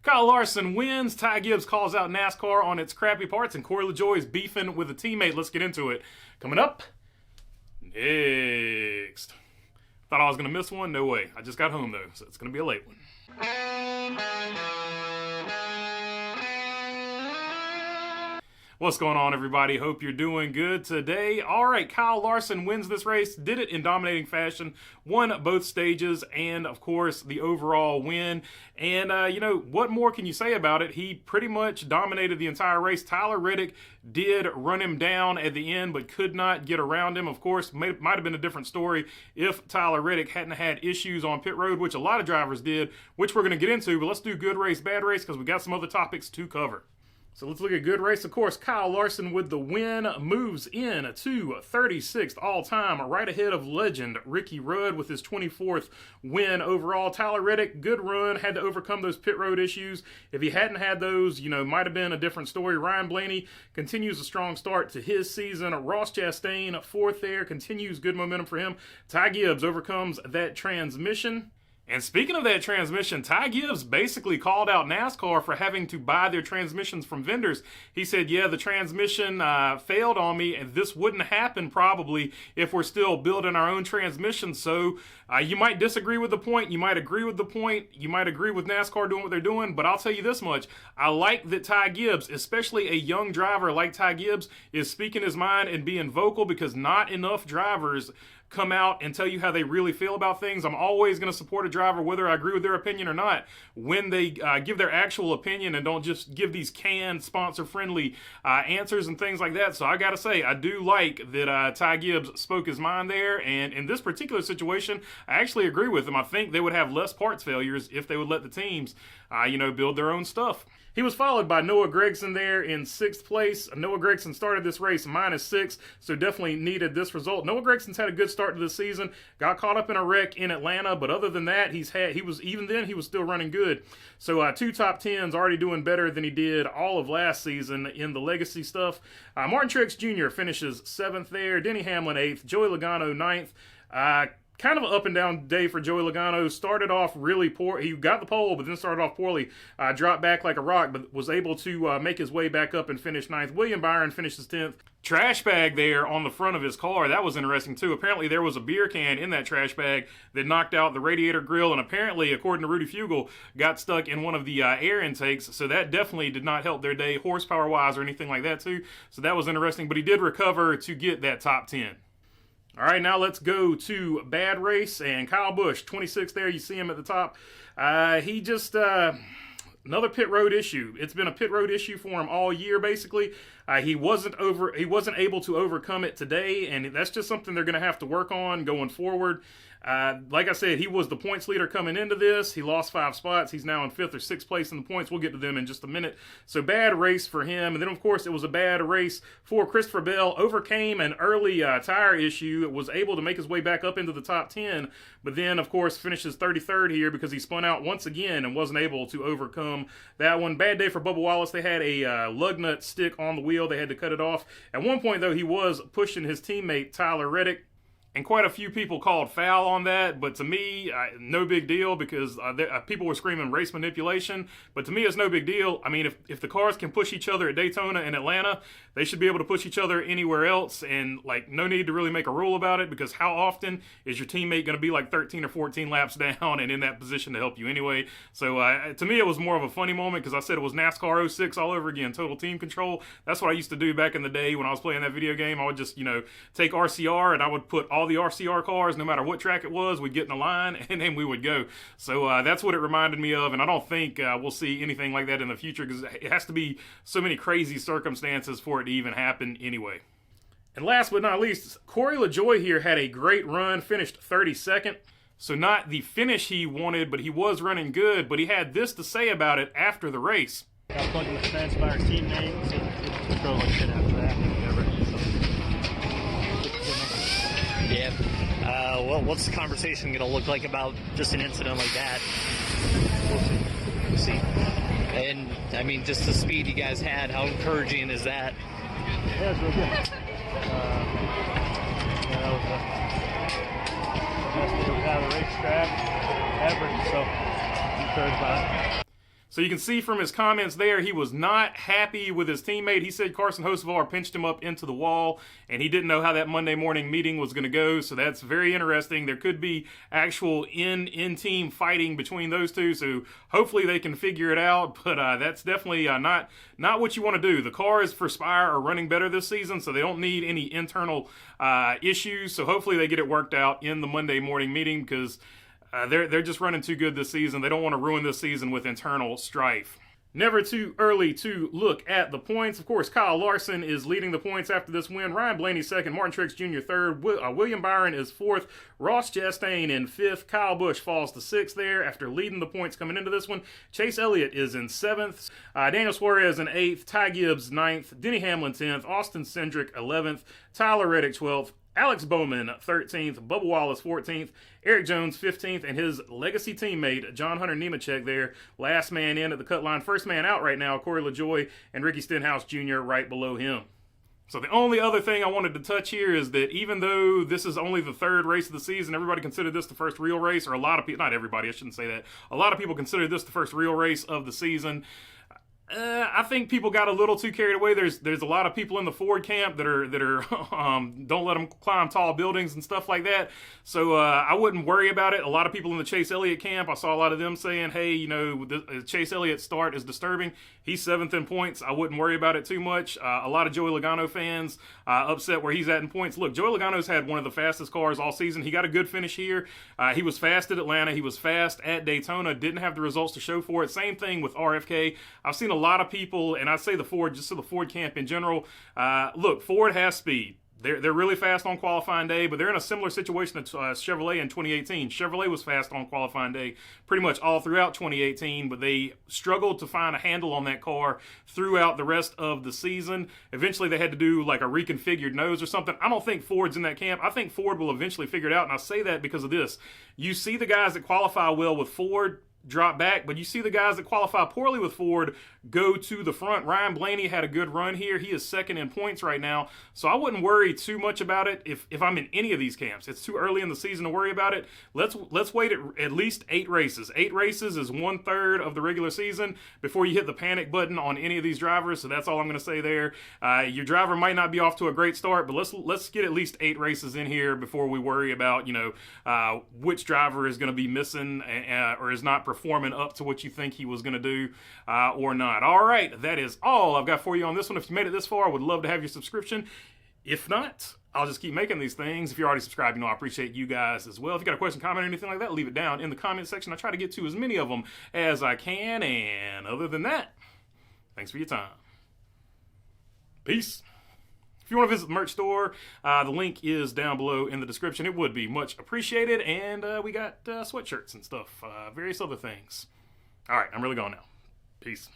Kyle Larson wins. Ty Gibbs calls out NASCAR on its crappy parts, and Corey LaJoie is beefing with a teammate. Let's get into it. Coming up next. Thought I was going to miss one? No way. I just got home, though, so it's going to be a late one. What's going on, everybody? Hope you're doing good today. All right, Kyle Larson wins this race, did it in dominating fashion, won both stages, and, of course, the overall win. And, you know, what more can you say about it? He pretty much dominated the entire race. Tyler Reddick did run him down at the end, but could not get around him. Of course, might have been a different story if Tyler Reddick hadn't had issues on pit road, which a lot of drivers did, which we're going to get into. But let's do good race, bad race, because we got some other topics to cover. So let's look at good race. Of course, Kyle Larson with the win moves in to 36th all-time, right ahead of legend Ricky Rudd with his 24th win overall. Tyler Reddick, good run, had to overcome those pit road issues. If he hadn't had those, you know, might have been a different story. Ryan Blaney continues a strong start to his season. Ross Chastain, fourth there, continues good momentum for him. Ty Gibbs overcomes that transmission. And speaking of that transmission, Ty Gibbs basically called out NASCAR for having to buy their transmissions from vendors. He said, yeah, the transmission failed on me, and this wouldn't happen probably if we're still building our own transmissions. So you might disagree with the point, you might agree with the point, you might agree with NASCAR doing what they're doing, but I'll tell you this much. I like that Ty Gibbs, especially a young driver like Ty Gibbs, is speaking his mind and being vocal, because not enough drivers come out and tell you how they really feel about things. I'm always going to support a driver, whether I agree with their opinion or not, when they give their actual opinion and don't just give these canned, sponsor-friendly answers and things like that. So I got to say, I do like that Ty Gibbs spoke his mind there, and in this particular situation, I actually agree with him. I think they would have less parts failures if they would let the teams, you know, build their own stuff. He was followed by Noah Gragson there in 6th place. Noah Gragson started this race -6, so definitely needed this result. Noah Gragson's had a good start to the season. Got caught up in a wreck in Atlanta, but other than that, he was still running good. So 2 top 10s, already doing better than he did all of last season in the legacy stuff. Martin Truex Jr. finishes 7th there. Denny Hamlin 8th. Joey Logano 9th. Kind of an up and down day for Joey Logano. Started off really poor. He got the pole, but then started off poorly. Dropped back like a rock, but was able to make his way back up and finish 9th. William Byron finishes 10th. Trash bag there on the front of his car. That was interesting, too. Apparently, there was a beer can in that trash bag that knocked out the radiator grill, and apparently, according to Rudy Fugle, got stuck in one of the air intakes, so that definitely did not help their day horsepower-wise or anything like that, too. So that was interesting, but he did recover to get that top 10. All right, now let's go to bad race, and Kyle Busch, 26th there. You see him at the top. He just another pit road issue. It's been a pit road issue for him all year, basically. He wasn't able to overcome it today, and that's just something they're going to have to work on going forward. Like I said, he was the points leader coming into this. He lost 5 spots. He's now in 5th or 6th place in the points. We'll get to them in just a minute. So bad race for him. And then, of course, it was a bad race for Christopher Bell. Overcame an early tire issue. Was able to make his way back up into the top 10. But then, of course, finishes 33rd here because he spun out once again and wasn't able to overcome that one. Bad day for Bubba Wallace. They had a lug nut stick on the wheel. They had to cut it off. At one point, though, he was pushing his teammate, Tyler Reddick. And quite a few people called foul on that, but to me, no big deal, because people were screaming race manipulation. But to me, it's no big deal. I mean, if the cars can push each other at Daytona and Atlanta, they should be able to push each other anywhere else. And, like, no need to really make a rule about it, because how often is your teammate going to be like 13 or 14 laps down and in that position to help you anyway? So to me, it was more of a funny moment, because I said it was NASCAR 06 all over again, total team control. That's what I used to do back in the day when I was playing that video game. I would just, you know, take RCR and I would put all the RCR cars, no matter what track it was, we'd get in a line and then we would go. So that's what it reminded me of, and I don't think we'll see anything like that in the future, because it has to be so many crazy circumstances for it to even happen anyway. And last but not least, Corey LaJoie here had a great run, finished 32nd. So not the finish he wanted, but he was running good, but he had this to say about it after the race. Got plugged with the Spire teammate, so it drove like shit after that. Yeah. Well, what's the conversation going to look like about just an incident like that? We'll see. And, I mean, just the speed you guys had, how encouraging is that? Yeah, it's real good. That was the best day we had on the racetrack ever, so I'm encouraged by it. So you can see from his comments there, he was not happy with his teammate. He said Carson Hocevar pinched him up into the wall, and he didn't know how that Monday morning meeting was going to go. So that's very interesting. There could be actual in-team fighting between those two. So hopefully they can figure it out. But that's definitely not what you want to do. The cars for Spire are running better this season, so they don't need any internal issues. So hopefully they get it worked out in the Monday morning meeting, because they're just running too good this season. They don't want to ruin this season with internal strife. Never too early to look at the points. Of course, Kyle Larson is leading the points after this win. Ryan Blaney second. Martin Truex Jr. third. William Byron is fourth. Ross Chastain in fifth. Kyle Busch falls to sixth there after leading the points coming into this one. Chase Elliott is in seventh. Daniel Suarez in eighth. Ty Gibbs ninth. Denny Hamlin 10th. Austin Cindric 11th. Tyler Reddick 12th. Alex Bowman 13th, Bubba Wallace 14th, Eric Jones 15th, and his legacy teammate, John Hunter Nemechek there, last man in at the cut line. First man out right now, Corey LaJoie and Ricky Stenhouse Jr. right below him. So the only other thing I wanted to touch here is that even though this is only the third race of the season, everybody considered this the first real race, or a lot of people, not everybody, I shouldn't say that, a lot of people consider this the first real race of the season. I think people got a little too carried away. There's a lot of people in the Ford camp that are don't let them climb tall buildings and stuff like that. So I wouldn't worry about it. A lot of people in the Chase Elliott camp, I saw a lot of them saying, hey, you know, the Chase Elliott start is disturbing. He's seventh in points. I wouldn't worry about it too much. A lot of Joey Logano fans upset where he's at in points. Look, Joey Logano's had one of the fastest cars all season. He got a good finish here. He was fast at Atlanta. He was fast at Daytona. Didn't have the results to show for it. Same thing with RFK. I've seen a lot of people, and I say the Ford, just to the Ford camp in general. Look, Ford has speed. They're really fast on qualifying day, but they're in a similar situation to Chevrolet in 2018. Chevrolet was fast on qualifying day pretty much all throughout 2018, but they struggled to find a handle on that car throughout the rest of the season. Eventually, they had to do like a reconfigured nose or something. I don't think Ford's in that camp. I think Ford will eventually figure it out, and I say that because of this. You see the guys that qualify well with Ford drop back, but you see the guys that qualify poorly with Ford go to the front. Ryan Blaney had a good run here. He is second in points right now, so I wouldn't worry too much about it if I'm in any of these camps. It's too early in the season to worry about it. Let's wait at least 8 races. 8 races is 1/3 of the regular season before you hit the panic button on any of these drivers, so that's all I'm going to say there. Your driver might not be off to a great start, but let's get at least 8 races in here before we worry about, you know, which driver is going to be missing or is not performing up to what you think he was going to do or not. All right, that is all I've got for you on this one. If you made it this far, I would love to have your subscription. If not, I'll just keep making these things. If you're already subscribed, you know I appreciate you guys as well. If you got a question, comment, or anything like that, leave it down in the comment section. I try to get to as many of them as I can. And other than that, thanks for your time. Peace. If you want to visit the merch store, the link is down below in the description. It would be much appreciated. And we got sweatshirts and stuff, various other things. All right, I'm really going now. Peace.